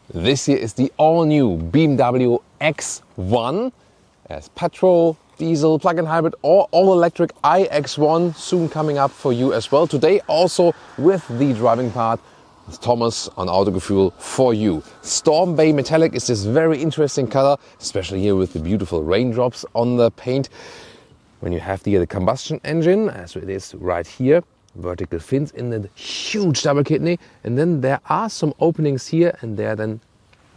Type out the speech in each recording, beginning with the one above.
This here is the all-new BMW X1 as petrol, diesel, plug-in hybrid or all-electric iX1 soon coming up for you as well. Today also with the driving part, Thomas on Autogefühl for you. Storm Bay Metallic is this very interesting color, especially here with the beautiful raindrops on the paint. When you have the combustion engine, as it is right here, vertical fins in the huge double kidney, and then there are some openings here and there. Then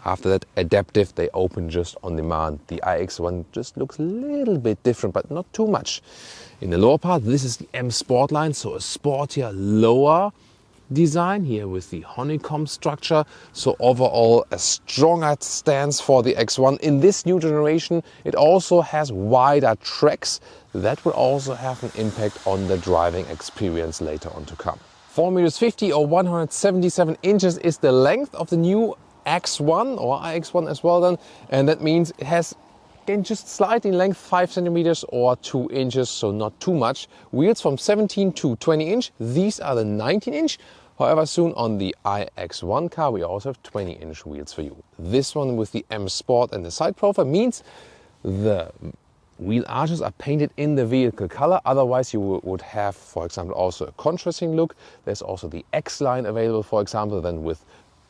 after that, adaptive, they open just on demand. The iX1 just looks a little bit different, but not too much. In the lower part, this is the M Sport line, so a sportier lower design here with the honeycomb structure. So overall a stronger stance for the X1. In this new generation it also has wider tracks. That will also have an impact on the driving experience later on to come. 4,50 meters or 177 inches is the length of the new X1 or iX1 as well then, and that means it has again just slightly in length, 5 centimeters or 2 inches, so not too much. Wheels from 17 to 20 inch. These are the 19 inch. However, soon on the iX1 car we also have 20-inch wheels for you. This one with the M Sport and the side profile means the wheel arches are painted in the vehicle color. Otherwise you would have, for example, also a contrasting look. There's also the X line available, for example, then with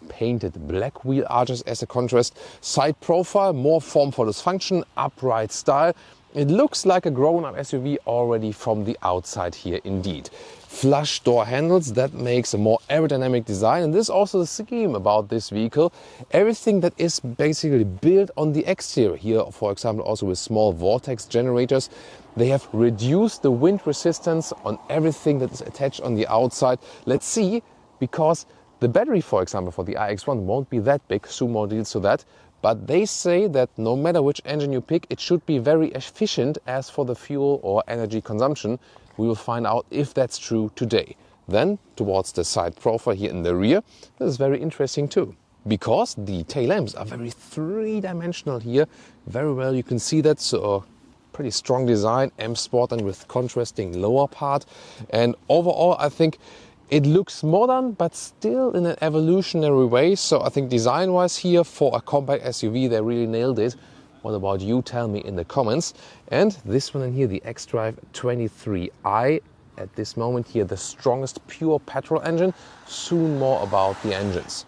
painted black wheel arches as a contrast. Side profile, more form follows function, upright style. It looks like a grown-up SUV already from the outside here indeed. Flush door handles, that makes a more aerodynamic design, and this is also the scheme about this vehicle. Everything that is basically built on the exterior here, for example, also with small vortex generators, they have reduced the wind resistance on everything that is attached on the outside. Let's see, because the battery, for example, for the iX1 won't be that big, soon more deals to that. But they say that no matter which engine you pick, it should be very efficient as for the fuel or energy consumption. We will find out if that's true today. Then towards the side profile here in the rear, this is very interesting too, because the tail lamps are very three-dimensional here. Very well you can see that, so pretty strong design, M Sport and with contrasting lower part. And overall I think it looks modern, but still in an evolutionary way. So I think design-wise here for a compact SUV, they really nailed it. What about you? Tell me in the comments. And this one in here, the xDrive 23i, at this moment here, the strongest pure petrol engine. Soon more about the engines.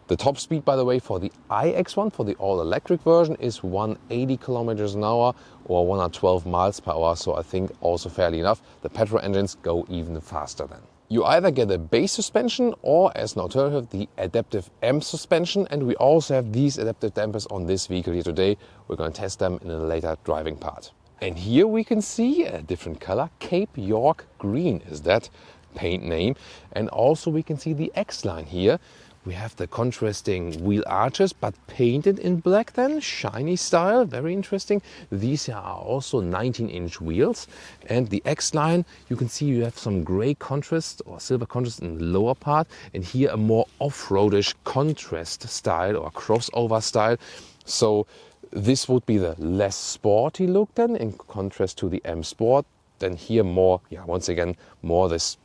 The top speed, by the way, for the iX1, for the all-electric version, is 180 kilometers an hour or 112 miles per hour. So I think also fairly enough. The petrol engines go even faster then. You either get a base suspension or, as an alternative, the adaptive M suspension. And we also have these adaptive dampers on this vehicle here today. We're going to test them in a later driving part. And here we can see a different color. Cape York Green is that paint name. And also we can see the X line here. We have the contrasting wheel arches, but painted in black then, shiny style, very interesting. These are also 19-inch wheels. And the X-line, you can see you have some gray contrast or silver contrast in the lower part. And here a more off-roadish contrast style or crossover style. So this would be the less sporty look then, in contrast to the M Sport. Then here more, once again, more this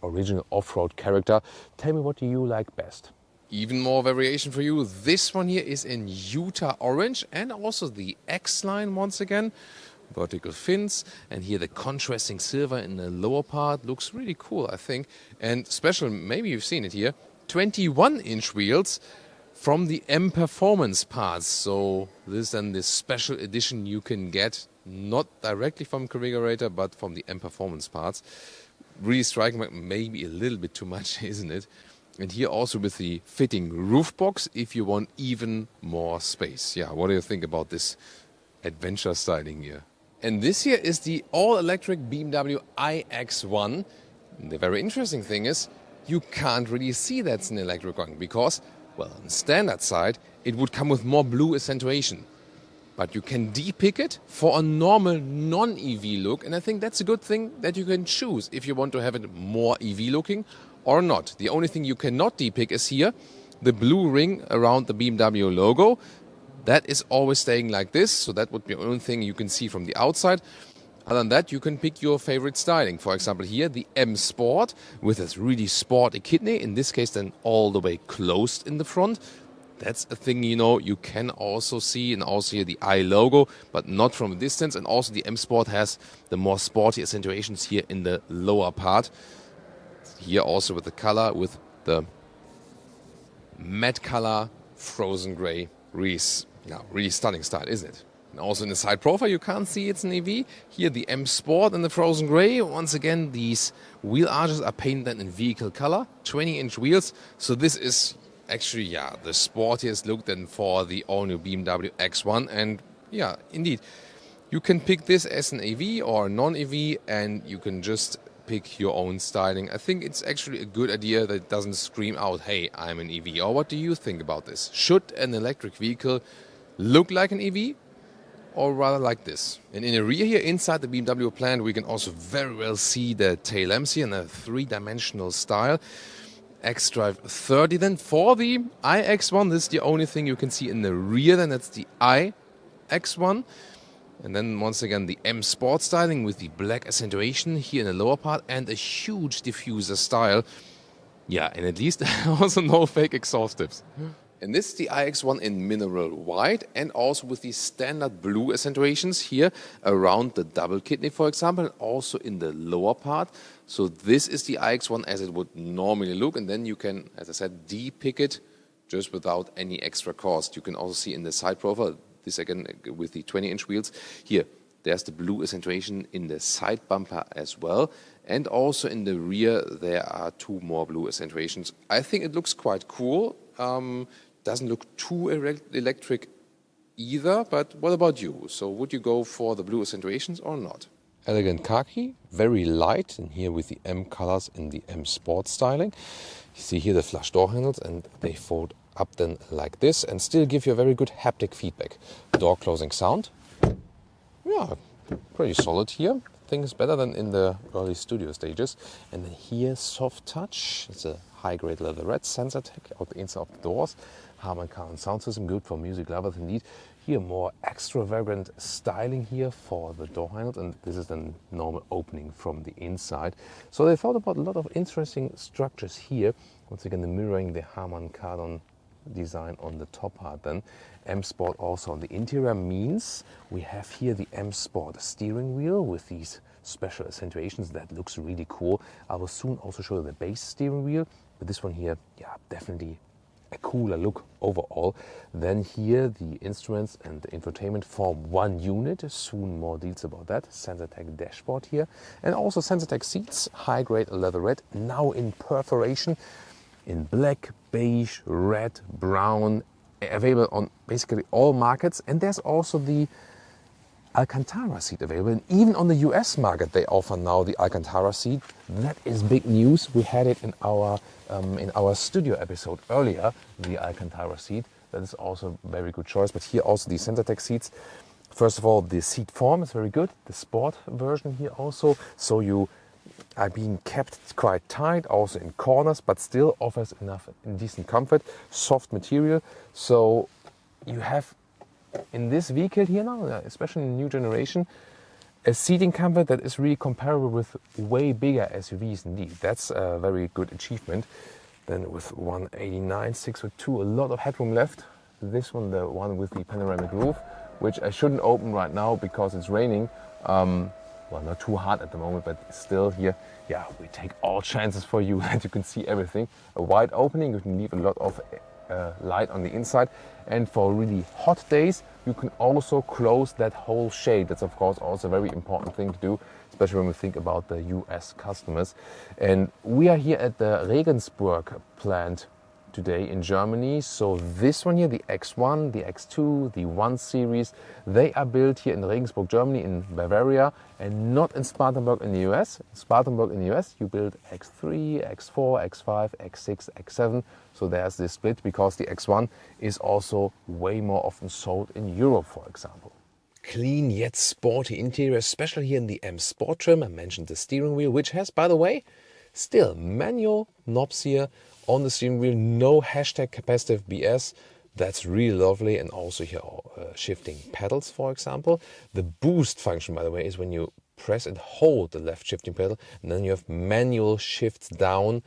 original off-road character. Tell me, what do you like best? Even more variation for you. This one here is in Utah Orange and also the X-line once again. Vertical fins, and here the contrasting silver in the lower part looks really cool, I think. And special, maybe you've seen it here, 21-inch wheels from the M Performance parts. So this is then this special edition you can get not directly from configurator but from the M Performance parts. Really striking, maybe a little bit too much, isn't it? And here also with the fitting roof box if you want even more space. Yeah, what do you think about this adventure styling here? And this here is the all-electric BMW iX1. And the very interesting thing is you can't really see that's an electric one because, well, on the standard side it would come with more blue accentuation. But you can depick it for a normal non-EV look, and I think that's a good thing that you can choose if you want to have it more EV looking or not. The only thing you cannot depict is here the blue ring around the BMW logo. That is always staying like this, so that would be the only thing you can see from the outside. Other than that, you can pick your favorite styling. For example, here the M Sport with this really sporty kidney, in this case then all the way closed in the front. That's a thing, you know, you can also see, and also here the I logo, but not from a distance. And also the M Sport has the more sporty accentuations here in the lower part. Here also with the color, with the matte color, frozen gray. Really stunning style, isn't it? And also in the side profile, you can't see it's an EV. Here the M Sport and the frozen gray. Once again, these wheel arches are painted in vehicle color, 20-inch wheels. So this is actually, the sportiest look then for the all-new BMW X1. And yeah, indeed, you can pick this as an EV or a non-EV, and you can just pick your own styling. I think it's actually a good idea that it doesn't scream out, hey, I'm an EV. Or what do you think about this? Should an electric vehicle look like an EV? Or rather like this. And in the rear here, inside the BMW plant, we can also very well see the tail lamps here in a three-dimensional style. xDrive 30 then. For the iX1, this is the only thing you can see in the rear, then that's the iX1. And then once again the M Sport styling with the black accentuation here in the lower part and a huge diffuser style. Yeah, and at least also no fake exhaust tips. And this is the iX1 in mineral white and also with the standard blue accentuations here around the double kidney, for example, and also in the lower part. So this is the iX1 as it would normally look. And then you can, as I said, de-pick it just without any extra cost. You can also see in the side profile, this again with the 20-inch wheels. Here, there's the blue accentuation in the side bumper as well. And also in the rear, there are two more blue accentuations. I think it looks quite cool. Doesn't look too electric either, but what about you? So would you go for the blue accentuations or not? Elegant khaki, very light, and here with the M colors in the M Sport styling. You see here the flush door handles, and they fold up then like this and still give you a very good haptic feedback. Door closing sound, yeah, pretty solid here. Things better than in the early studio stages. And then here, soft touch. It's a high-grade leatherette Sensatec out the inside of the doors. Harman Kardon sound system, good for music lovers indeed. Here, more extravagant styling here for the door handles, and this is the normal opening from the inside. So they thought about a lot of interesting structures here. Once again, the mirroring the Harman Kardon design on the top part then. M Sport also on the interior means we have here the M Sport steering wheel with these special accentuations. That looks really cool. I will soon also show you the base steering wheel, but this one here, yeah, definitely a cooler look overall. Then here the instruments and the infotainment form one unit. Soon more details about that. Sensatec dashboard here, and also Sensatec seats, high grade leatherette, now in perforation, in black, beige, red, brown, available on basically all markets. And there's also the Alcantara seat available, and even on the US market they offer now the Alcantara seat. That is big news. We had it in our studio episode earlier, the Alcantara seat. That is also a very good choice. But here also the Sensatec seats. First of all, the seat form is very good. The sport version here also, so you are being kept quite tight, also in corners, but still offers enough decent comfort. Soft material, so you have in this vehicle here now, especially in the new generation, a seating comfort that is really comparable with way bigger SUVs indeed. That's a very good achievement. Then with 189, 6'2", a lot of headroom left. This one, the one with the panoramic roof, which I shouldn't open right now because it's raining. Well, not too hard at the moment, but still here, yeah, we take all chances for you that you can see everything. A wide opening, you can leave a lot of light on the inside. And for really hot days, you can also close that whole shade. That's of course also a very important thing to do, especially when we think about the US customers. And we are here at the Regensburg plant today in Germany. So this one here, the X1, the X2, the 1 Series, they are built here in Regensburg, Germany, in Bavaria, and not in Spartanburg in the US. In Spartanburg in the US, you build X3, X4, X5, X6, X7. So there's this split because the X1 is also way more often sold in Europe, for example. Clean yet sporty interior, especially here in the M Sport trim. I mentioned the steering wheel, which has, by the way, still manual knobs here on the steering wheel, no hashtag capacitive BS. That's really lovely. And also here shifting pedals, for example. The boost function, by the way, is when you press and hold the left shifting pedal, and then you have manual shifts down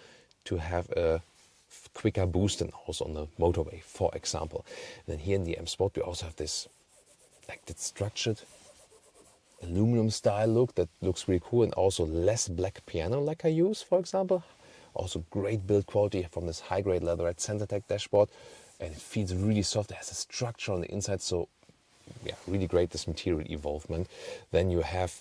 to have a quicker boost than also on the motorway, for example. And then here in the M Sport we also have this like this structured aluminum style look that looks really cool, and also less black piano like I use, for example. Also great build quality from this high grade leatherette Sensatec dashboard, and it feels really soft. It has a structure on the inside, so yeah, really great, this material evolvement. Then you have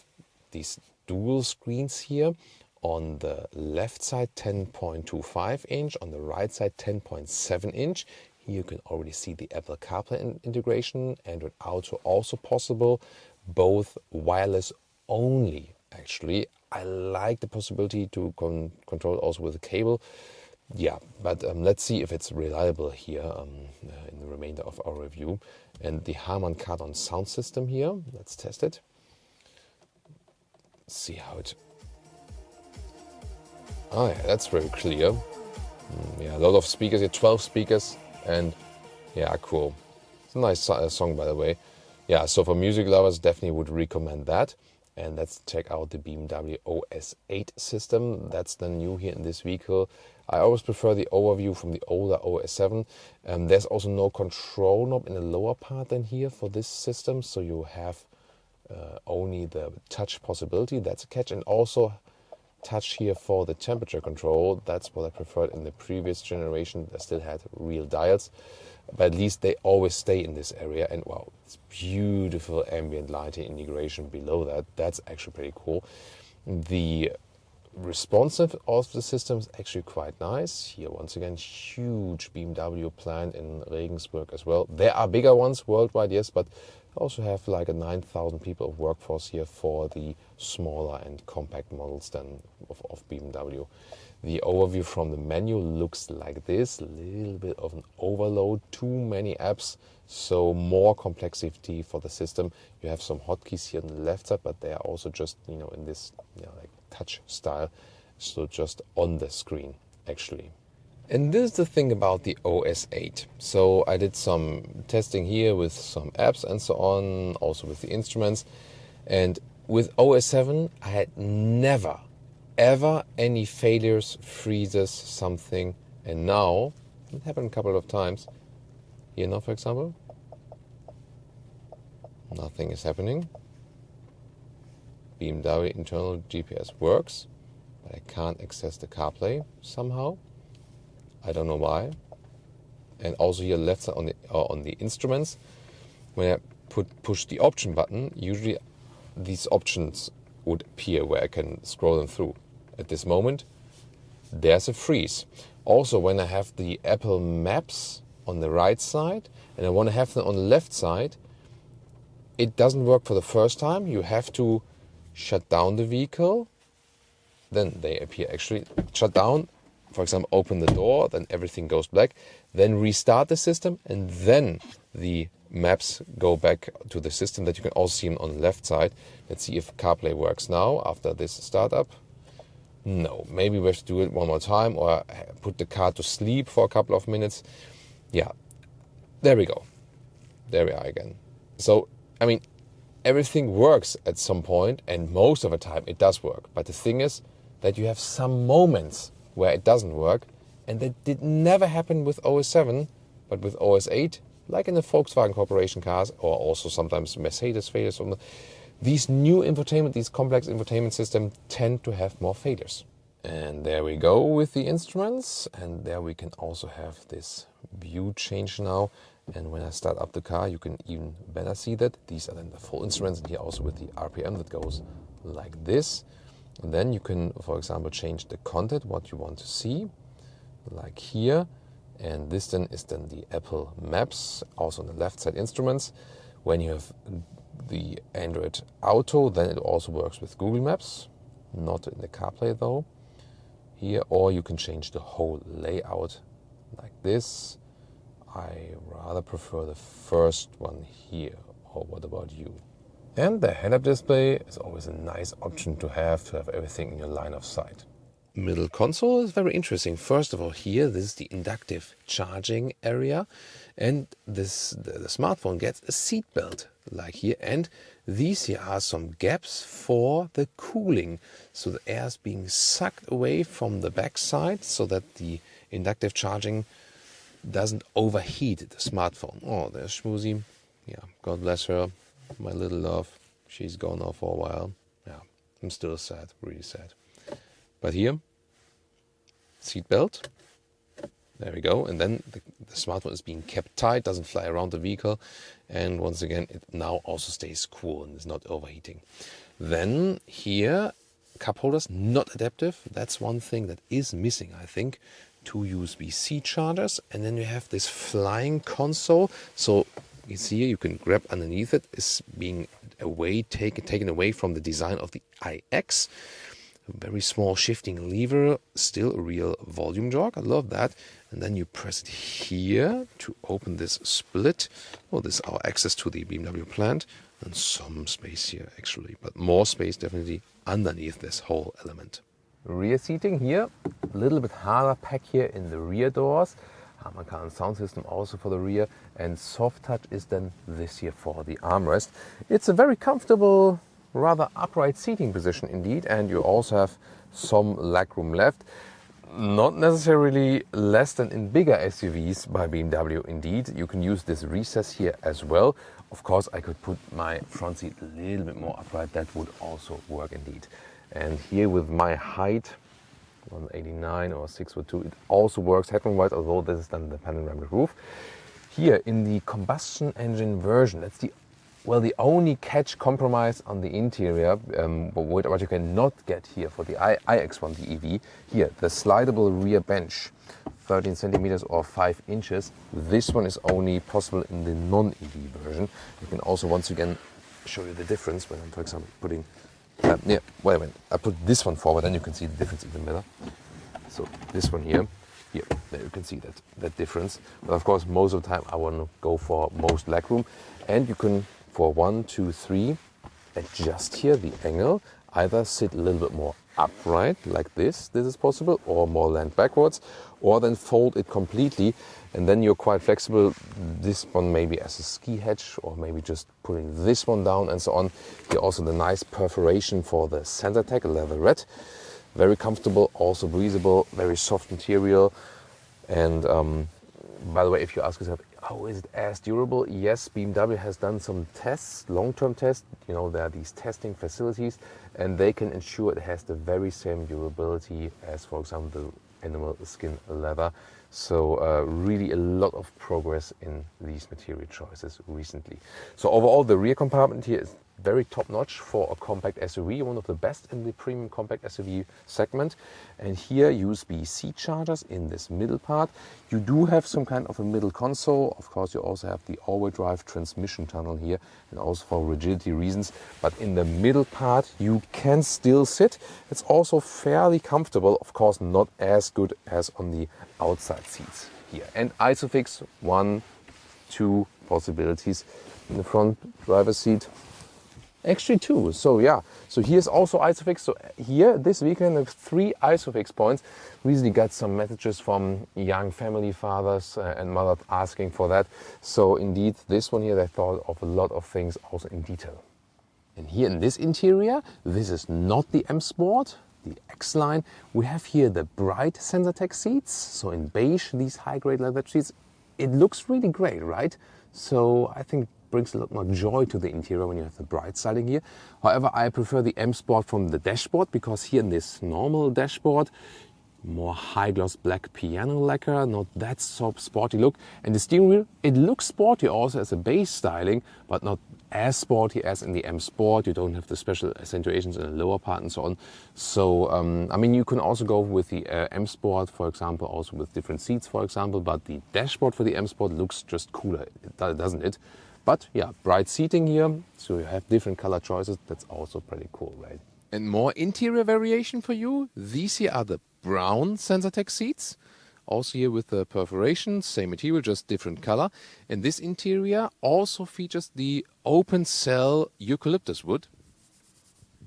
these dual screens here. On the left side 10.25 inch, on the right side 10.7 inch. Here you can already see the Apple CarPlay integration, Android Auto also possible, both wireless only actually. I like the possibility to control also with a cable. Yeah, but let's see if it's reliable here in the remainder of our review. And the Harman Kardon sound system here, let's test it. See how it... Oh yeah, that's very clear. Yeah, a lot of speakers here, 12 speakers, and yeah, cool. It's a nice song, by the way. Yeah, so for music lovers, definitely would recommend that. And let's check out the BMW OS8 system. That's the new here in this vehicle. I always prefer the overview from the older OS7. There's also no control knob in the lower part than here for this system, so you have only the touch possibility. That's a catch, and also touch here for the temperature control. That's what I preferred in the previous generation. They still had real dials, but at least they always stay in this area. And wow, it's beautiful ambient lighting integration below that. That's actually pretty cool. The responsive of the system is actually quite nice. Here once again, huge BMW plant in Regensburg as well. There are bigger ones worldwide, yes, but also have like a 9,000 people of workforce here for the smaller and compact models than of BMW. The overview from the menu looks like this, a little bit of an overload, too many apps, so more complexity for the system. You have some hotkeys here on the left side, but they are also just, you know, in this, you know, like touch style, so just on the screen actually. And this is the thing about the OS8. So I did some testing here with some apps and so on, also with the instruments. And with OS7, I had never, ever any failures, freezes, something. And now, it happened a couple of times. Here now, for example, nothing is happening. BMW internal GPS works, but I can't access the CarPlay somehow. I don't know why. And also here left side on the instruments, when I push the option button, usually these options would appear where I can scroll them through. At this moment, there's a freeze. Also, when I have the Apple Maps on the right side and I want to have them on the left side, it doesn't work for the first time. You have to shut down the vehicle, then they appear actually. Shut down, for example, open the door, then everything goes black, then restart the system, and then the maps go back to the system that you can also see on the left side. Let's see if CarPlay works now after this startup. No, maybe we have to do it one more time or put the car to sleep for a couple of minutes. Yeah, there we go. There we are again. So, I mean, everything works at some point, and most of the time it does work. But the thing is that you have some moments where it doesn't work, and that did never happen with OS7, but with OS8, like in the Volkswagen Corporation cars, or also sometimes Mercedes failures. These new infotainment, these complex infotainment systems tend to have more failures. And there we go with the instruments, and there we can also have this view change now. And when I start up the car, you can even better see that. These are then the full instruments, and here also with the RPM that goes like this. And then you can, for example, change the content, what you want to see, like here. And this then is then the Apple Maps, also on the left side instruments. When you have the Android Auto, then it also works with Google Maps, not in the CarPlay though. Here, or you can change the whole layout like this. I rather prefer the first one here, or what about you? And the head-up display is always a nice option to have everything in your line of sight. Middle console is very interesting. First of all, here, this is the inductive charging area, and the smartphone gets a seat belt like here, and these here are some gaps for the cooling. So the air is being sucked away from the back side so that the inductive charging doesn't overheat the smartphone. Oh, there's Schmoozy. Yeah, God bless her, my little love. She's gone now for a while. Yeah, I'm still sad, really sad. But here, seat belt. There we go. And then the smartphone is being kept tight, doesn't fly around the vehicle. And once again, it now also stays cool and is not overheating. Then here, cup holders, not adaptive. That's one thing that is missing, I think. 2 USB-C chargers. And then you have this flying console. So you see here, you can grab underneath it. It's being taken away from the design of the iX. A very small shifting lever, still a real volume jog. I love that. And then you press it here to open this split. Well, this is our access to the BMW plant. And some space here actually, but more space definitely underneath this whole element. Rear seating here, a little bit harder pack here in the rear doors. Harman sound system also for the rear, and soft touch is then this here for the armrest. It's a very comfortable, rather upright seating position indeed, and you also have some legroom left. Not necessarily less than in bigger SUVs by BMW indeed. You can use this recess here as well. Of course, I could put my front seat a little bit more upright. That would also work indeed. And here with my height, 189 or 6'2", it also works headroom-wise, although this is done the panoramic roof. Here in the combustion engine version, that's the only catch compromise on the interior, what you cannot get here for the iX1, the EV. Here, the slidable rear bench, 13 centimeters or 5 inches. This one is only possible in the non-EV version. You can also once again show you the difference when I'm, for example, putting wait a minute. I put this one forward, and you can see the difference even better. So this one here, there you can see that difference. But of course, most of the time I want to go for most legroom, and you can, for 1, 2, 3, adjust here the angle. Either sit a little bit more upright like this is possible, or more land backwards, or then fold it completely, and then you're quite flexible. This one maybe as a ski hatch, or maybe just putting this one down and so on. Here also the nice perforation for the Sensatec, leather red. Very comfortable, also breathable, very soft material. And by the way, if you ask yourself, oh, is it as durable? Yes, BMW has done some tests, long-term tests. You know, there are these testing facilities, and they can ensure it has the very same durability as, for example, the animal skin leather. So really a lot of progress in these material choices recently. So overall, the rear compartment here is very top-notch for a compact SUV, one of the best in the premium compact SUV segment. And here USB-C chargers in this middle part. You do have some kind of a middle console. Of course, you also have the all-wheel drive transmission tunnel here, and also for rigidity reasons. But in the middle part, you can still sit. It's also fairly comfortable. Of course, not as good as on the outside seats here. And ISOFIX, 1, 2 possibilities in the front driver's seat. Actually 2, so yeah. So here's also ISOFIX. So here, this weekend, have 3 ISOFIX points. Recently got some messages from young family fathers and mothers asking for that. So indeed, this one here, they thought of a lot of things also in detail. And here in this interior, this is not the M Sport, the X line. We have here the bright Sensatec seats. So in beige, these high-grade leather seats. It looks really great, right? So I think brings a lot more joy to the interior when you have the bright styling here. However, I prefer the M Sport from the dashboard, because here in this normal dashboard, more high gloss black piano lacquer, not that so sporty look. And the steering wheel, it looks sporty also as a base styling, but not as sporty as in the M Sport. You don't have the special accentuations in the lower part and so on. So, I mean, you can also go with the M Sport, for example, also with different seats, for example, but the dashboard for the M Sport looks just cooler, doesn't it? But yeah, bright seating here, so you have different color choices. That's also pretty cool, right? And more interior variation for you. These here are the brown Sensatec seats. Also here with the perforation, same material, just different color. And this interior also features the open cell eucalyptus wood.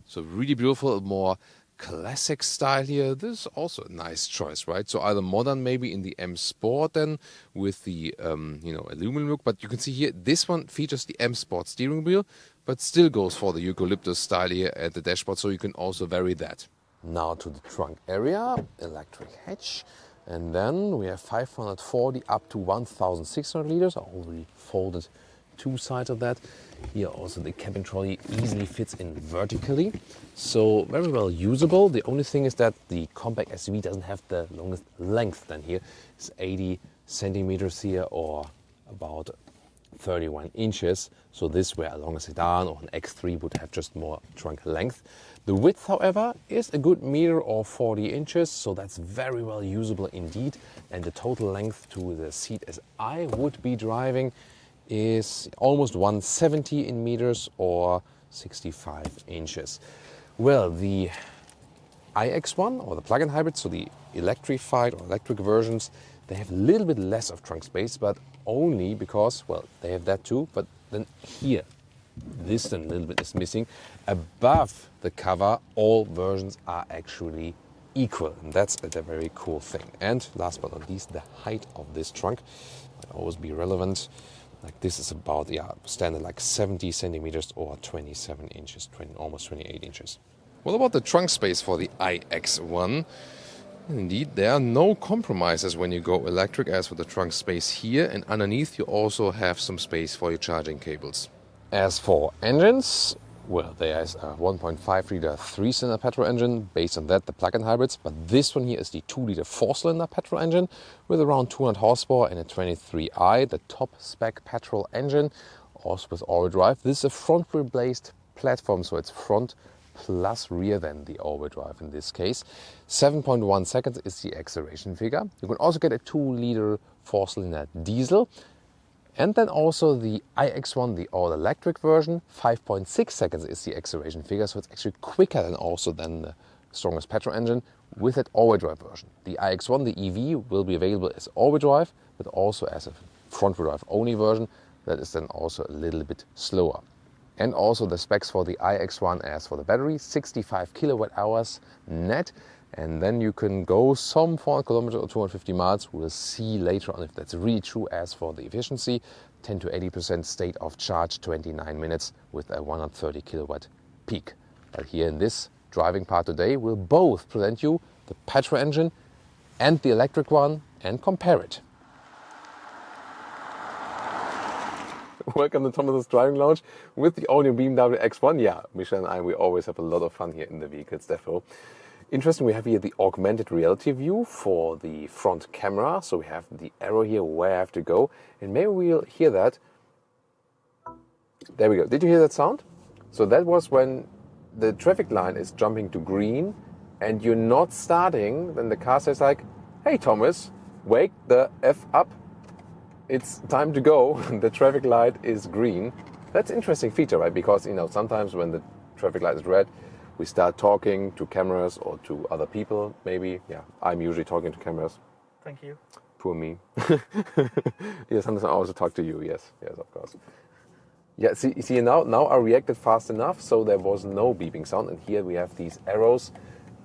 So really beautiful, more classic style here. This is also a nice choice, right? So either modern, maybe in the M Sport then with the aluminum look, but you can see here this one features the M Sport steering wheel, but still goes for the eucalyptus style here at the dashboard, so you can also vary that. Now to the trunk area, electric hatch. And then we have 540 up to 1,600 liters. I already folded two sides of that. Here also the cabin trolley easily fits in vertically. So very well usable. The only thing is that the compact SUV doesn't have the longest length than here. It's 80 centimeters here, or about 31 inches. So this, where along a sedan or an X3 would have just more trunk length. The width, however, is a good meter or 40 inches. So that's very well usable indeed. And the total length to the seat as I would be driving is almost 170 in meters or 65 inches. Well, the iX1 or the plug-in hybrid, so the electrified or electric versions, they have a little bit less of trunk space, but only because, well, they have that too, but then here, this then a little bit is missing. Above the cover, all versions are actually equal, and that's a very cool thing. And last but not least, the height of this trunk might always be relevant. Like this is about, standard like 70 centimeters or 27 inches, almost 28 inches. What about the trunk space for the iX1? Indeed, there are no compromises when you go electric as for the trunk space here, and underneath you also have some space for your charging cables. As for engines, well, there is a 1.5 liter 3-cylinder petrol engine, based on that the plug-in hybrids, but this one here is the 2-liter 4-cylinder petrol engine with around 200 horsepower and a 23i, the top spec petrol engine, also with all-wheel drive. This is a front-wheel based platform, so it's front plus rear than the all-wheel drive in this case. 7.1 seconds is the acceleration figure. You can also get a 2-liter 4-cylinder diesel. And then also the iX1, the all-electric version, 5.6 seconds is the acceleration figure, so it's actually quicker than the strongest petrol engine with that all-wheel drive version. The iX1, the EV, will be available as all-wheel drive, but also as a front-wheel drive only version that is then also a little bit slower. And also the specs for the iX1 as for the battery, 65 kilowatt hours net. And then you can go some 400 kilometers or 250 miles. We'll see later on if that's really true. As for the efficiency, 10 to 80% state of charge, 29 minutes with a 130 kilowatt peak. But here in this driving part today, we'll both present you the petrol engine and the electric one and compare it. Welcome to Thomas's Driving Lounge with the all-new BMW X1. Yeah, Michelle and I, we always have a lot of fun here in the vehicles, defo. Interesting, we have here the augmented reality view for the front camera. So we have the arrow here where I have to go. And maybe we'll hear that. There we go. Did you hear that sound? So that was when the traffic light is jumping to green and you're not starting. Then the car says like, hey Thomas, wake the F up. It's time to go. The traffic light is green. That's an interesting feature, right? Because, sometimes when the traffic light is red, we start talking to cameras or to other people, maybe. Yeah, I'm usually talking to cameras. Thank you. Poor me. Yeah, sometimes I also talk to you. Yes, of course. Yeah, see now I reacted fast enough, so there was no beeping sound. And here we have these arrows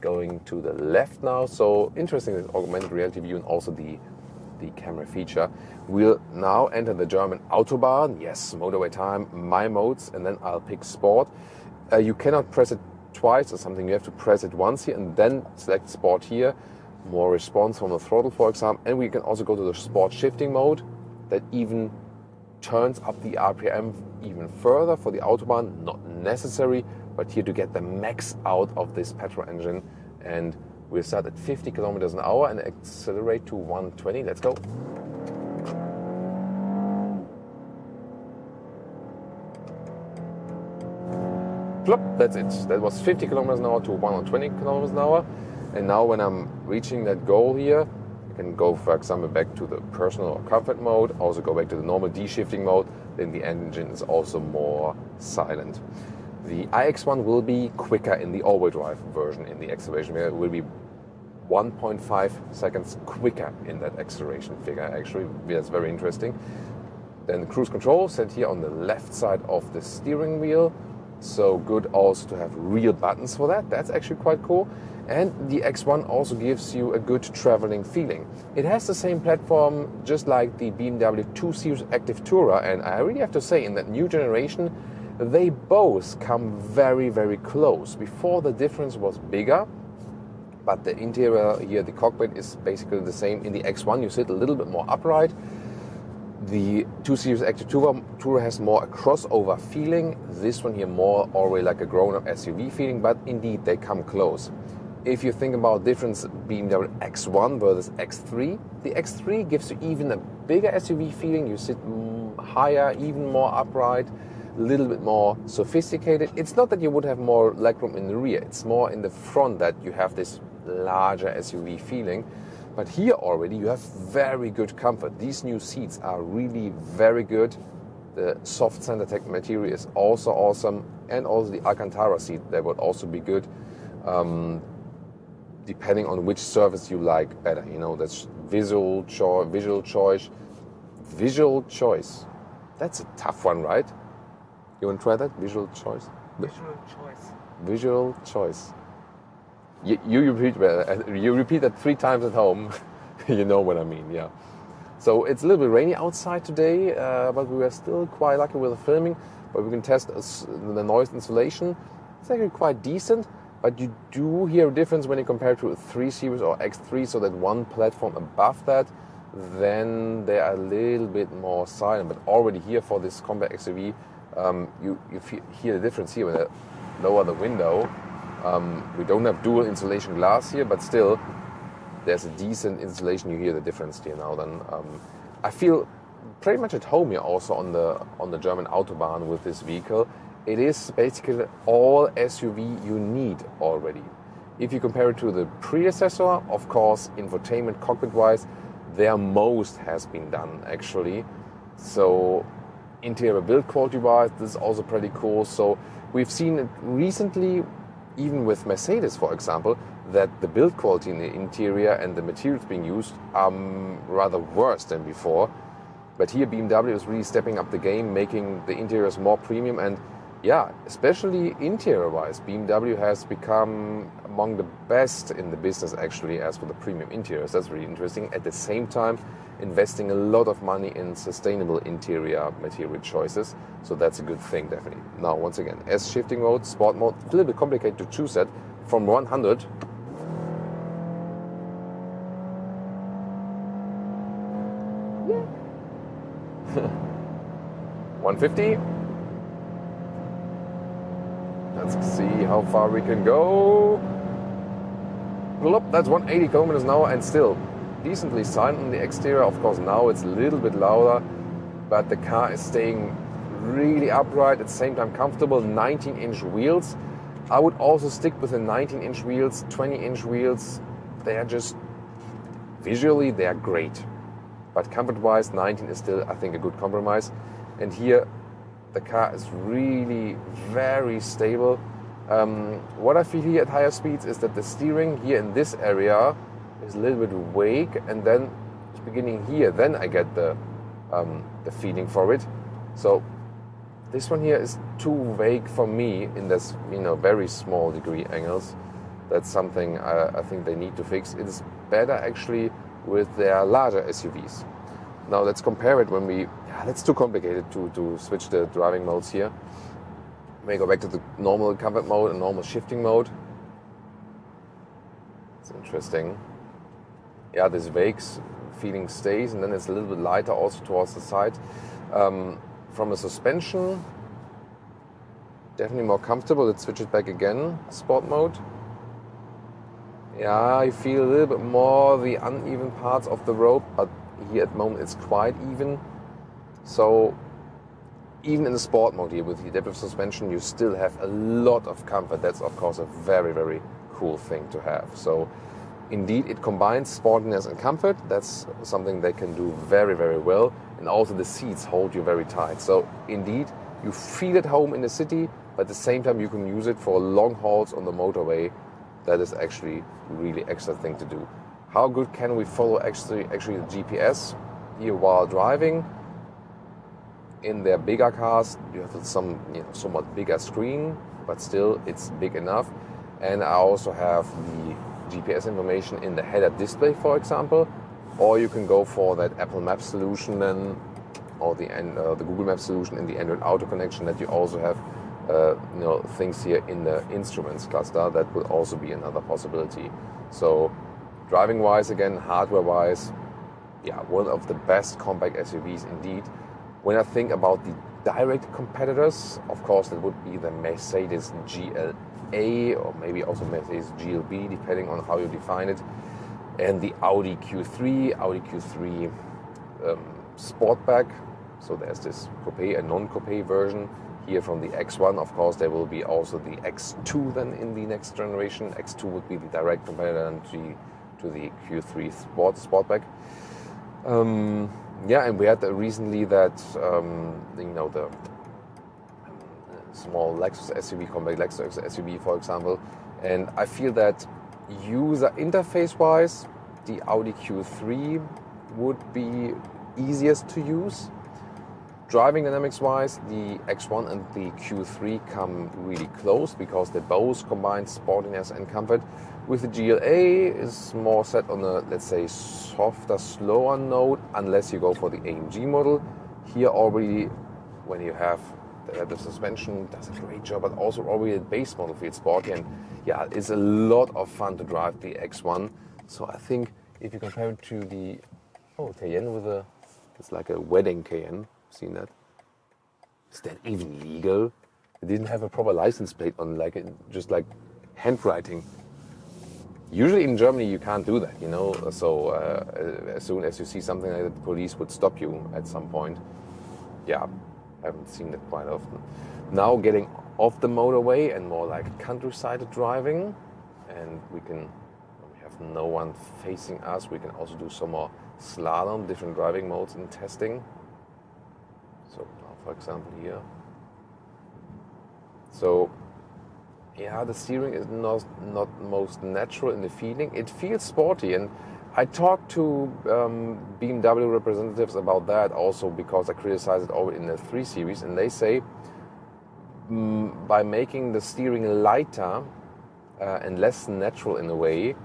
going to the left now. So interesting, this augmented reality view and also the camera feature. We'll now enter the German Autobahn. Yes, motorway time, my modes, and then I'll pick Sport. You cannot press it twice or something. You have to press it once here and then select Sport here. More response from the throttle, for example. And we can also go to the Sport shifting mode that even turns up the RPM even further for the Autobahn. Not necessary, but here to get the max out of this petrol engine. And we'll start at 50 kilometers an hour and accelerate to 120. Let's go. Plop, that's it. That was 50 kilometers an hour to 120 kilometers an hour. And now when I'm reaching that goal here, I can go, for example, back to the personal or comfort mode, also go back to the normal D-shifting mode. Then the engine is also more silent. The iX1 will be quicker in the all-wheel drive version. In the acceleration figure, it will be 1.5 seconds quicker in that acceleration figure. Actually, that's very interesting. Then cruise control set here on the left side of the steering wheel. So good also to have real buttons for that. That's actually quite cool. And the X1 also gives you a good traveling feeling. It has the same platform just like the BMW 2 Series Active Tourer. And I really have to say, in that new generation, they both come very, very close. Before the difference was bigger, but the interior here, the cockpit, is basically the same. In the X1 you sit a little bit more upright. The 2 Series Active Tourer has more a crossover feeling. This one here more already like a grown-up SUV feeling, but indeed they come close. If you think about difference BMW X1 versus X3, the X3 gives you even a bigger SUV feeling. You sit higher, even more upright, a little bit more sophisticated. It's not that you would have more legroom in the rear, it's more in the front that you have this larger SUV feeling. But here already you have very good comfort. These new seats are really very good. The soft Sensatec material is also awesome, and also the Alcantara seat, that would also be good, depending on which surface you like better. You know, that's visual choice. That's a tough one, right? You want to try that? Visual choice. You repeat that 3 times at home. You know what I mean, yeah. So it's a little bit rainy outside today, but we are still quite lucky with the filming. But we can test the noise insulation. It's actually quite decent, but you do hear a difference when you compare to a 3 Series or X3, so that one platform above that, then they are a little bit more silent. But already here for this compact SUV, you hear the difference here when I lower the window. We don't have dual insulation glass here, but still there's a decent insulation. You hear the difference here now. Then I feel pretty much at home here also on the German Autobahn with this vehicle. It is basically all SUV you need already. If you compare it to the predecessor, of course, infotainment cockpit wise, their most has been done actually. So interior build quality wise, this is also pretty cool. So we've seen it recently, even with Mercedes, for example, that the build quality in the interior and the materials being used are rather worse than before. But here BMW is really stepping up the game, making the interiors more premium. And yeah, especially interior-wise, BMW has become among the best in the business actually as for the premium interiors. That's really interesting. At the same time, investing a lot of money in sustainable interior material choices. So that's a good thing, definitely. Now, once again, S shifting mode, sport mode, a little bit complicated to choose that. From 100, yeah. 150. Let's see how far we can go. That's 180 kilometers an hour, and still decently silent on the exterior. Of course, now it's a little bit louder, but the car is staying really upright, at the same time comfortable. 19-inch wheels. I would also stick with the 19-inch wheels. 20-inch wheels, they are just, visually they are great, but comfort-wise, 19 is still, I think, a good compromise. And here the car is really very stable. What I feel here at higher speeds is that the steering here in this area is a little bit wake, and then beginning here, then I get the feeling for it. So this one here is too vague for me in this, very small degree angles. That's something I think they need to fix. It is better actually with their larger SUVs. Now let's compare it when we, that's too complicated to switch the driving modes here. We go back to the normal comfort mode and normal shifting mode. It's interesting. Yeah, this vague feeling stays, and then it's a little bit lighter also towards the side. From a suspension, definitely more comfortable. Let's switch it back again, sport mode. Yeah, I feel a little bit more the uneven parts of the rope, but here at the moment it's quite even. So even in the sport mode here with the adaptive suspension, you still have a lot of comfort. That's of course a very, very cool thing to have. So indeed, it combines sportiness and comfort. That's something they can do very, very well. And also the seats hold you very tight. So indeed, you feel at home in the city, but at the same time you can use it for long hauls on the motorway. That is actually really excellent thing to do. How good can we follow actually the GPS here while driving? In their bigger cars, you have some somewhat bigger screen, but still it's big enough. And I also have the GPS information in the head-up display, for example, or you can go for that Apple Maps solution then, or the Google Maps solution in the Android Auto connection, that you also have things here in the instruments cluster. That will also be another possibility. So driving wise, again, hardware wise, yeah, one of the best compact SUVs indeed. When I think about the direct competitors, of course, that would be the Mercedes GLA or maybe also Mercedes GLB, depending on how you define it, and the Audi Q3 Sportback. So there's this coupe and non-coupe version. Here from the X1, of course, there will be also the X2 then in the next generation. X2 would be the direct competitor to the Q3 Sportback. Yeah, and we had recently that, the small Lexus SUV, compact Lexus SUV, for example. And I feel that user interface-wise, the Audi Q3 would be easiest to use. Driving dynamics-wise, the X1 and the Q3 come really close because they both combine sportiness and comfort. With the GLA, is more set on a, let's say, softer, slower note, unless you go for the AMG model. Here already, when you have the adaptive suspension, does a great job, but also already the base model feels sporty, and yeah, it's a lot of fun to drive the X1. So I think if you compare it to the Cayenne it's like a wedding Cayenne. Seen that? Is that even legal? It didn't have a proper license plate on, just like handwriting. Usually in Germany you can't do that, So as soon as you see something like that, the police would stop you at some point. Yeah, I haven't seen that quite often. Now getting off the motorway and more like countryside driving, and we have no one facing us. We can also do some more slalom, different driving modes in testing. So now, for example, here. So, yeah, the steering is not most natural in the feeling. It feels sporty, and I talked to BMW representatives about that also because I criticized it over in the 3 Series, and they say by making the steering lighter and less natural in a way,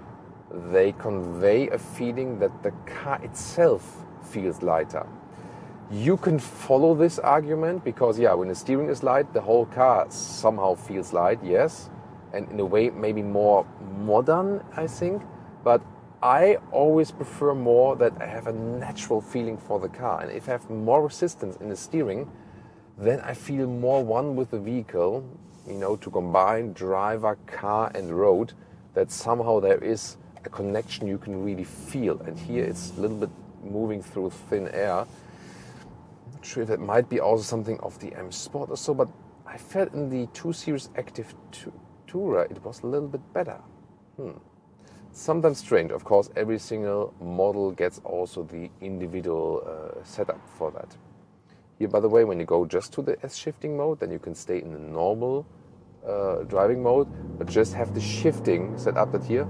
they convey a feeling that the car itself feels lighter. You can follow this argument because, yeah, when the steering is light, the whole car somehow feels light, yes, and in a way maybe more modern, I think. But I always prefer more that I have a natural feeling for the car, and if I have more resistance in the steering, then I feel more one with the vehicle, to combine driver, car, and road, that somehow there is a connection you can really feel. And here it's a little bit moving through thin air. Sure, that might be also something of the M Sport or so, but I felt in the 2 Series Active Tourer it was a little bit better. Sometimes strange. Of course, every single model gets also the individual setup for that. Here, by the way, when you go just to the S-shifting mode, then you can stay in the normal driving mode, but just have the shifting set up that here.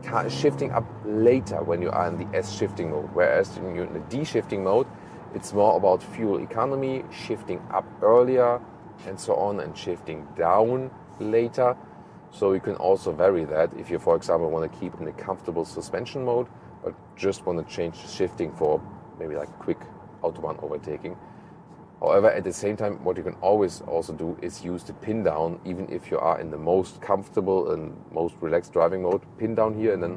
Car is shifting up later when you are in the S shifting mode, whereas when you're in the D shifting mode, it's more about fuel economy, shifting up earlier and so on, and shifting down later. So you can also vary that if you, for example, want to keep in the comfortable suspension mode, but just want to change the shifting for maybe like quick Autobahn overtaking. However, at the same time, what you can always also do is use the pin down, even if you are in the most comfortable and most relaxed driving mode. Pin down here, and then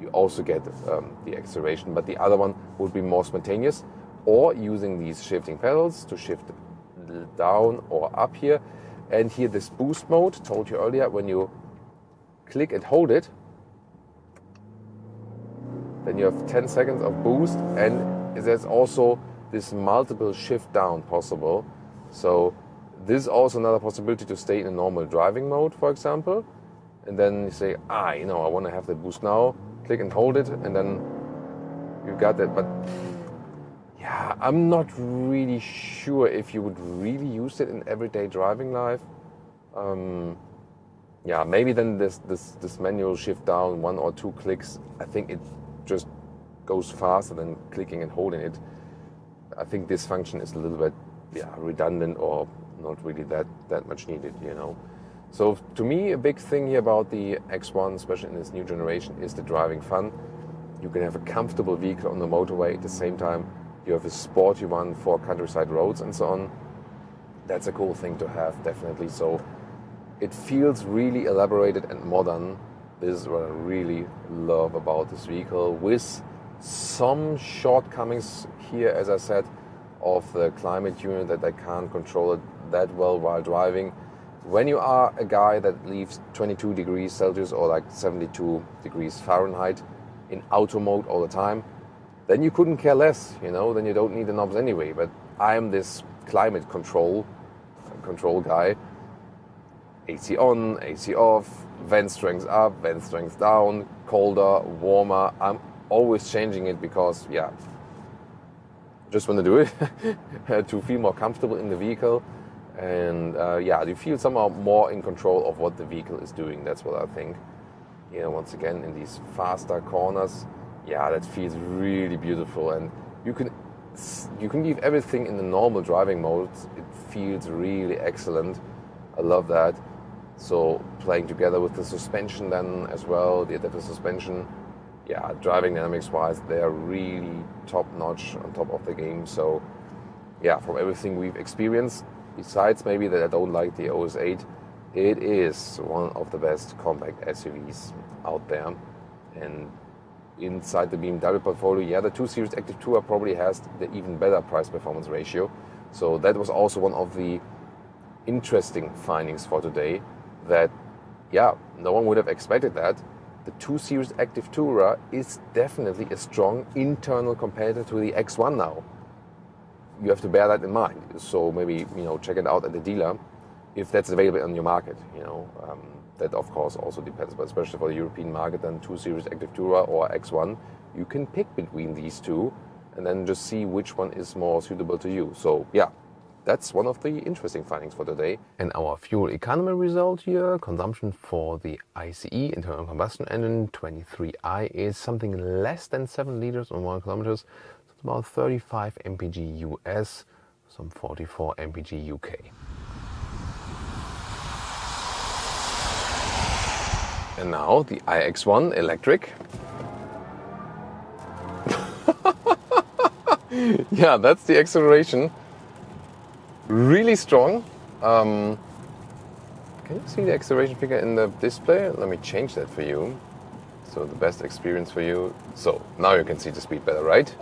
you also get the acceleration. But the other one would be more spontaneous, or using these shifting pedals to shift down or up here. And here this boost mode, told you earlier, when you click and hold it, then you have 10 seconds of boost, and there's also this multiple shift down possible. So this is also another possibility to stay in a normal driving mode, for example. And then you say, I want to have the boost now. Click and hold it, and then you got that. But yeah, I'm not really sure if you would really use it in everyday driving life. Yeah, maybe then this manual shift down, 1 or 2 clicks, I think it just goes faster than clicking and holding it. I think this function is a little bit redundant, or not really that much needed, So to me, a big thing here about the X1, especially in this new generation, is the driving fun. You can have a comfortable vehicle on the motorway, at the same time you have a sporty one for countryside roads and so on. That's a cool thing to have, definitely. So It feels really elaborated and modern. This is what I really love about this vehicle, with some shortcomings here, as I said, of the climate unit, that I can't control it that well while driving. When you are a guy that leaves 22 degrees Celsius or like 72 degrees Fahrenheit in auto mode all the time, then you couldn't care less, you know, then you don't need the knobs anyway. But I'm this climate control guy. AC on, AC off, vent strength up, vent strength down, colder, warmer. I'm always changing it because, yeah, just want to do it to feel more comfortable in the vehicle. And yeah, you feel somehow more in control of what the vehicle is doing. That's what I think. You know, once again, in these faster corners, yeah, that feels really beautiful. And you can leave everything in the normal driving mode. It feels really excellent. I love that. So playing together with the suspension then as well, the adaptive suspension, yeah, driving dynamics wise, they're really top notch, on top of the game. So yeah, from everything we've experienced, besides maybe that I don't like the OS8, it is one of the best compact SUVs out there. And inside the BMW portfolio, yeah, the 2 Series Active Tourer probably has the even better price-performance ratio. So that was also one of the interesting findings for today, that, yeah, no one would have expected that. The 2 Series Active Tourer is definitely a strong internal competitor to the X1 now. You have to bear that in mind. So maybe, you know, check it out at the dealer if that's available on your market. You know, that of course also depends, but especially for the European market, then 2 Series Active Tourer or X1, you can pick between these two and then just see which one is more suitable to you. So yeah, that's one of the interesting findings for today. And our fuel economy result here, consumption for the ICE, internal combustion engine 23i, is something less than 7 liters on 1 kilometers. So it's about 35 mpg US, some 44 mpg UK. And now the iX1 electric. Yeah, that's the acceleration. Really strong. Can you see the acceleration figure in the display? Let me change that for you. So the best experience for you. So now you can see the speed better, right?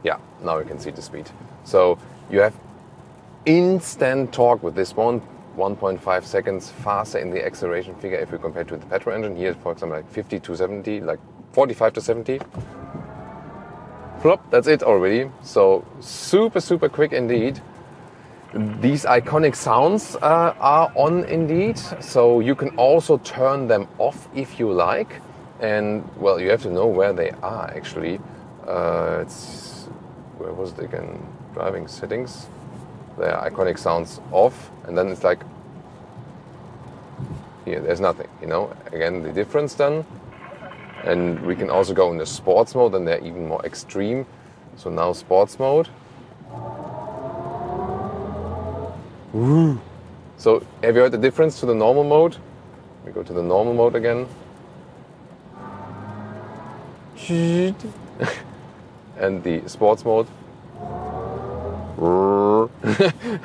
Yeah, now you can see the speed. So you have instant torque with this one. 1.5 seconds faster in the acceleration figure if you compare to the petrol engine. Here, for example, like 50 to 70, like 45 to 70. Flop, that's it already. So super, super quick indeed. These iconic sounds are on indeed. So you can also turn them off if you like. And well, you have to know where they are actually. Where was it again? Driving settings. There, iconic sounds off, and then it's like here, there's nothing, you know. Again, the difference then. And we can also go in the sports mode, and they're even more extreme. So now sports mode. Woo. So have you heard the difference to the normal mode? We go to the normal mode again. And the sports mode.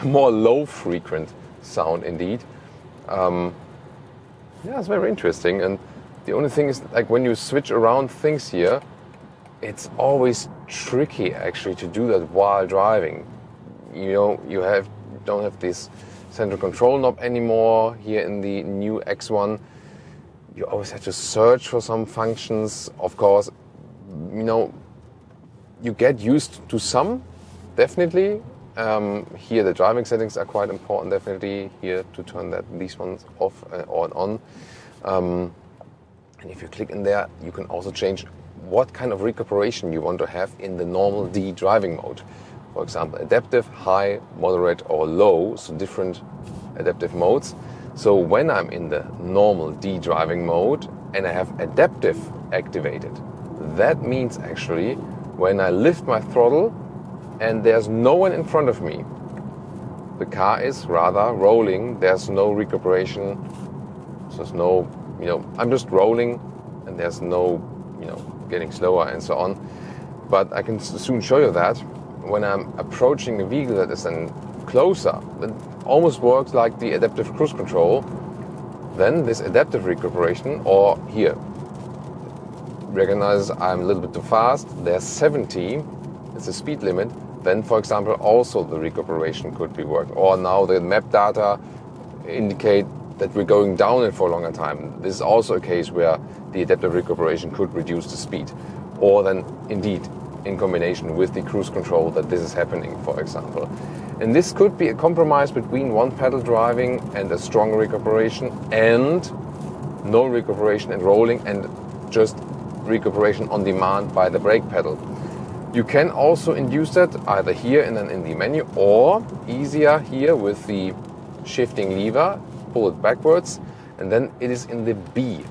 More low frequent sound indeed. Yeah, it's very interesting. And the only thing is, like, when you switch around things here, it's always tricky actually to do that while driving. You know, you don't have this central control knob anymore here in the new X1. You always have to search for some functions. Of course, you know, you get used to some, definitely. Here the driving settings are quite important, definitely, here to turn these ones off or on. And if you click in there, you can also change what kind of recuperation you want to have in the normal D driving mode. For example, adaptive, high, moderate or low, so different adaptive modes. So when I'm in the normal D driving mode and I have adaptive activated, that means actually when I lift my throttle and there's no one in front of me, the car is rather rolling, there's no recuperation, so there's no, you know, I'm just rolling and there's no, you know, getting slower and so on. But I can soon show you that when I'm approaching a vehicle that is then closer, it almost works like the adaptive cruise control. Then this adaptive recuperation, or here, recognizes I'm a little bit too fast, there's 70, it's a speed limit, then for example also the recuperation could be worked. Or now the map data indicate that we're going downhill for a longer time. This is also a case where the adaptive recuperation could reduce the speed. Or then indeed in combination with the cruise control that this is happening, for example. And this could be a compromise between one pedal driving and a strong recuperation, and no recuperation and rolling, and just recuperation on demand by the brake pedal. You can also induce that either here and then in the menu, or easier here with the shifting lever, pull it backwards, and then it is in the B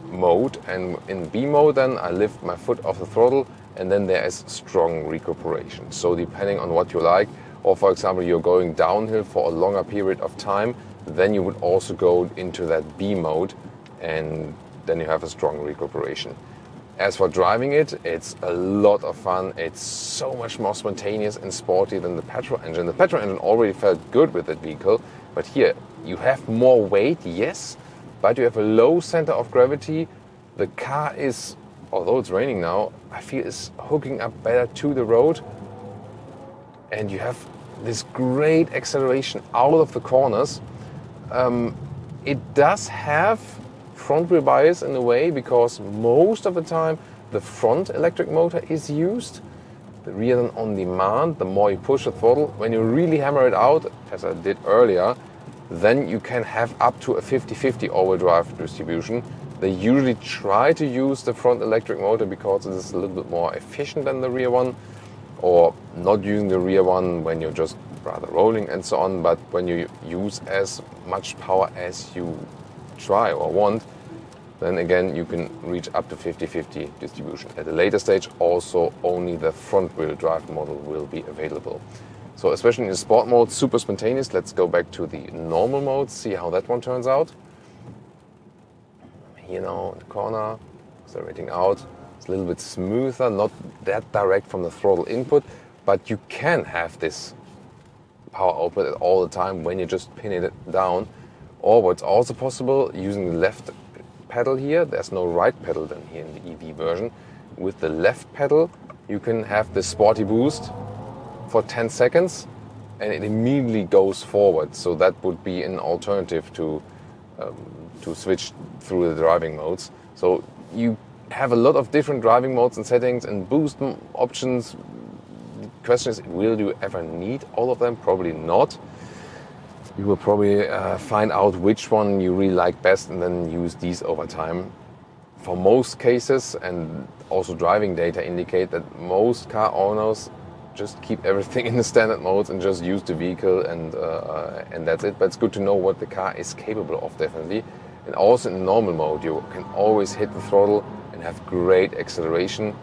mode. And in B mode then I lift my foot off the throttle, and then there is strong recuperation. So depending on what you like, or for example you're going downhill for a longer period of time, then you would also go into that B mode, and then you have a strong recuperation. As for driving it, it's a lot of fun. It's so much more spontaneous and sporty than the petrol engine. The petrol engine already felt good with that vehicle, but here you have more weight, yes, but you have a low center of gravity. The car is, although it's raining now, I feel is hooking up better to the road, and you have this great acceleration out of the corners. It does have front wheel bias in a way, because most of the time the front electric motor is used. The rear then on demand. The more you push the throttle, when you really hammer it out, as I did earlier, then you can have up to a 50-50 all-wheel drive distribution. They usually try to use the front electric motor because it is a little bit more efficient than the rear one, or not using the rear one when you're just rather rolling and so on. But when you use as much power as you try or want, then again you can reach up to 50-50 distribution. At a later stage also only the front wheel drive model will be available. So especially in the sport mode, super spontaneous. Let's go back to the normal mode, see how that one turns out. Here now in the corner, accelerating out. It's a little bit smoother, not that direct from the throttle input, but you can have this power output all the time when you just pin it down. Or what's also possible, using the left pedal here, there's no right pedal then here in the EV version. With the left pedal, you can have the sporty boost for 10 seconds and it immediately goes forward. So that would be an alternative to switch through the driving modes. So you have a lot of different driving modes and settings and boost options. The question is, will you ever need all of them? Probably not. You will probably find out which one you really like best and then use these over time. For most cases, and also driving data indicate that most car owners just keep everything in the standard modes and just use the vehicle, and that's it. But it's good to know what the car is capable of, definitely. And also in normal mode, you can always hit the throttle and have great acceleration.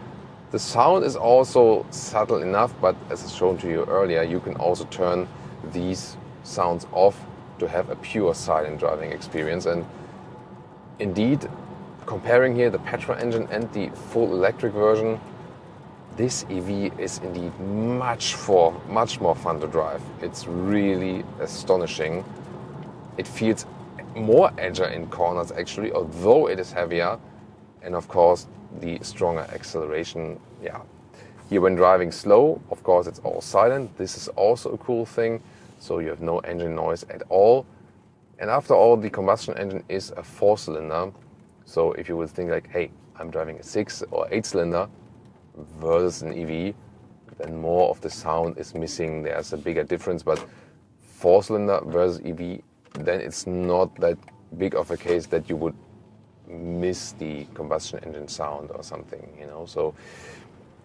The sound is also subtle enough, but as shown to you earlier, you can also turn these sounds off to have a pure silent driving experience. And indeed, comparing here the petrol engine and the full electric version, this EV is indeed much more fun to drive. It's really astonishing. It feels more agile in corners actually, although it is heavier, and of course the stronger acceleration. Yeah, here when driving slow, of course it's all silent. This is also a cool thing, so you have no engine noise at all. And after all, the combustion engine is a 4-cylinder, so if you would think like, hey, I'm driving a 6 or 8-cylinder versus an EV, then more of the sound is missing. There's a bigger difference, but 4-cylinder versus EV, then it's not that big of a case that you would miss the combustion engine sound or something, you know. So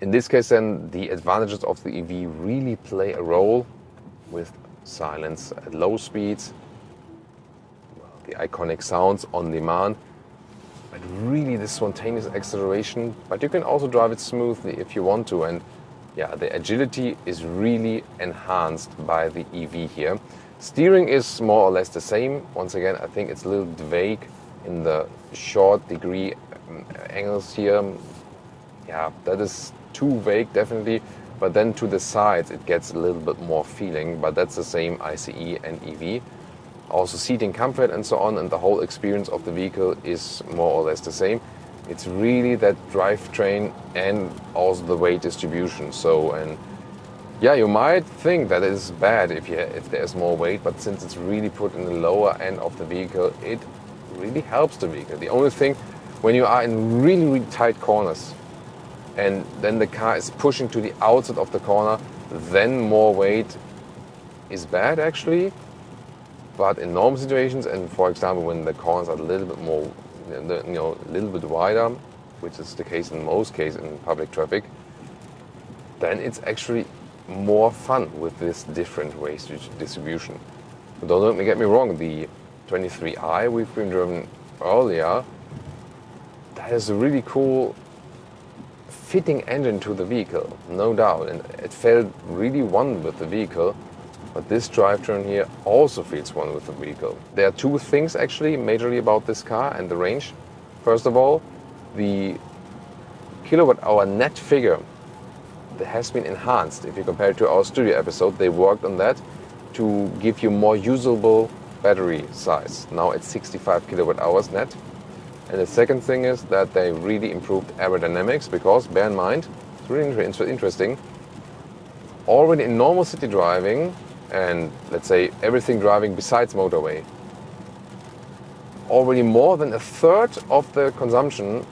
in this case then, the advantages of the EV really play a role with silence at low speeds, the iconic sounds on demand, but really the spontaneous acceleration. But you can also drive it smoothly if you want to, and yeah, the agility is really enhanced by the EV here. Steering is more or less the same. Once again, I think it's a little vague in the short degree angles here. Yeah, that is too vague, definitely. but then to the sides it gets a little bit more feeling, but that's the same ICE and EV. Also seating comfort and so on, and the whole experience of the vehicle is more or less the same. It's really that drivetrain and also the weight distribution. So, and yeah, you might think that it's bad if there's more weight, but since it's really put in the lower end of the vehicle, it really helps the vehicle. The only thing, when you are in really, really tight corners and then the car is pushing to the outside of the corner, then more weight is bad actually. But in normal situations, and for example when the corners are a little bit more, a little bit wider, which is the case in most cases in public traffic, then it's actually more fun with this different weight distribution. But don't get me wrong, the 23i we've been driven earlier, that is a really cool fitting engine to the vehicle, no doubt, and it felt really one with the vehicle. But this drivetrain here also feels one with the vehicle. There are two things actually majorly about this car and the range. First of all, the kilowatt hour net figure that has been enhanced. If you compare it to our studio episode, they worked on that to give you more usable battery size. Now it's 65 kilowatt hours net. And the second thing is that they really improved aerodynamics, because bear in mind, it's really interesting, already in normal city driving, and let's say everything driving besides motorway, already more than a third of the consumption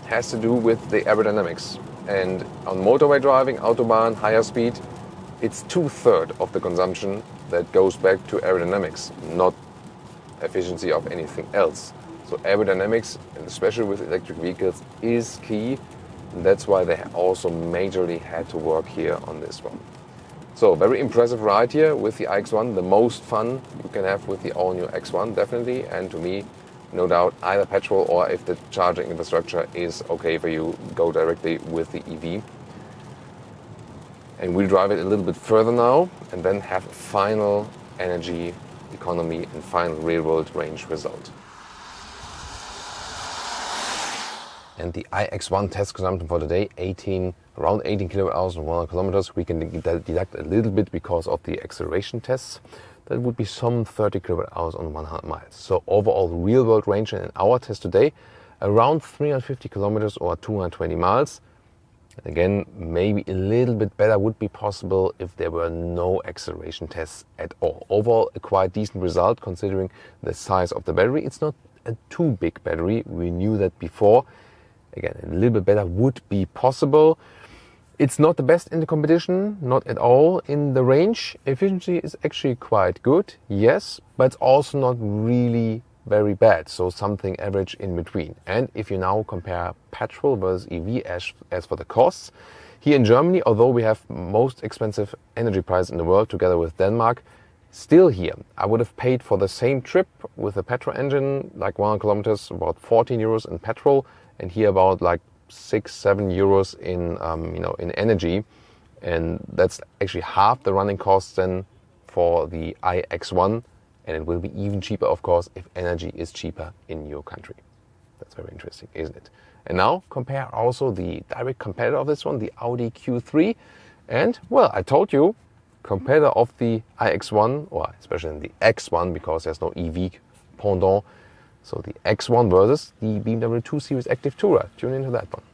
has to do with the aerodynamics. And on motorway driving, Autobahn, higher speed, it's 2/3 of the consumption that goes back to aerodynamics, not efficiency of anything else. So aerodynamics, and especially with electric vehicles, is key. And that's why they also majorly had to work here on this one. So very impressive ride here with the iX1, the most fun you can have with the all-new X1, definitely. And to me, no doubt, either petrol or if the charging infrastructure is okay for you, go directly with the EV. And we'll drive it a little bit further now and then have a final energy economy and final real-world range result. And the iX1 test consumption for today, around 18 kilowatt hours and 100 kilometers. We can deduct a little bit because of the acceleration tests. That would be some 30 kilowatt hours on 100 miles. So overall real world range in our test today, around 350 kilometers or 220 miles. And again, maybe a little bit better would be possible if there were no acceleration tests at all. Overall, a quite decent result considering the size of the battery. It's not a too big battery. We knew that before. Again, a little bit better would be possible. It's not the best in the competition, not at all in the range. Efficiency is actually quite good, yes, but it's also not really very bad. So something average in between. And if you now compare petrol versus EV as for the costs, here in Germany, although we have most expensive energy price in the world together with Denmark, still here, I would have paid for the same trip with a petrol engine, like 100 kilometers, about 14 euros in petrol, and here about like 6-7 euros in energy, and that's actually half the running costs then for the iX1, and it will be even cheaper, of course, if energy is cheaper in your country. That's very interesting, isn't it? And now compare also the direct competitor of this one, the Audi Q3, and well, I told you, competitor of the iX1, or especially the X1, because there's no EV pendant. So the X1 versus the BMW 2 Series Active Tourer. Tune into that one.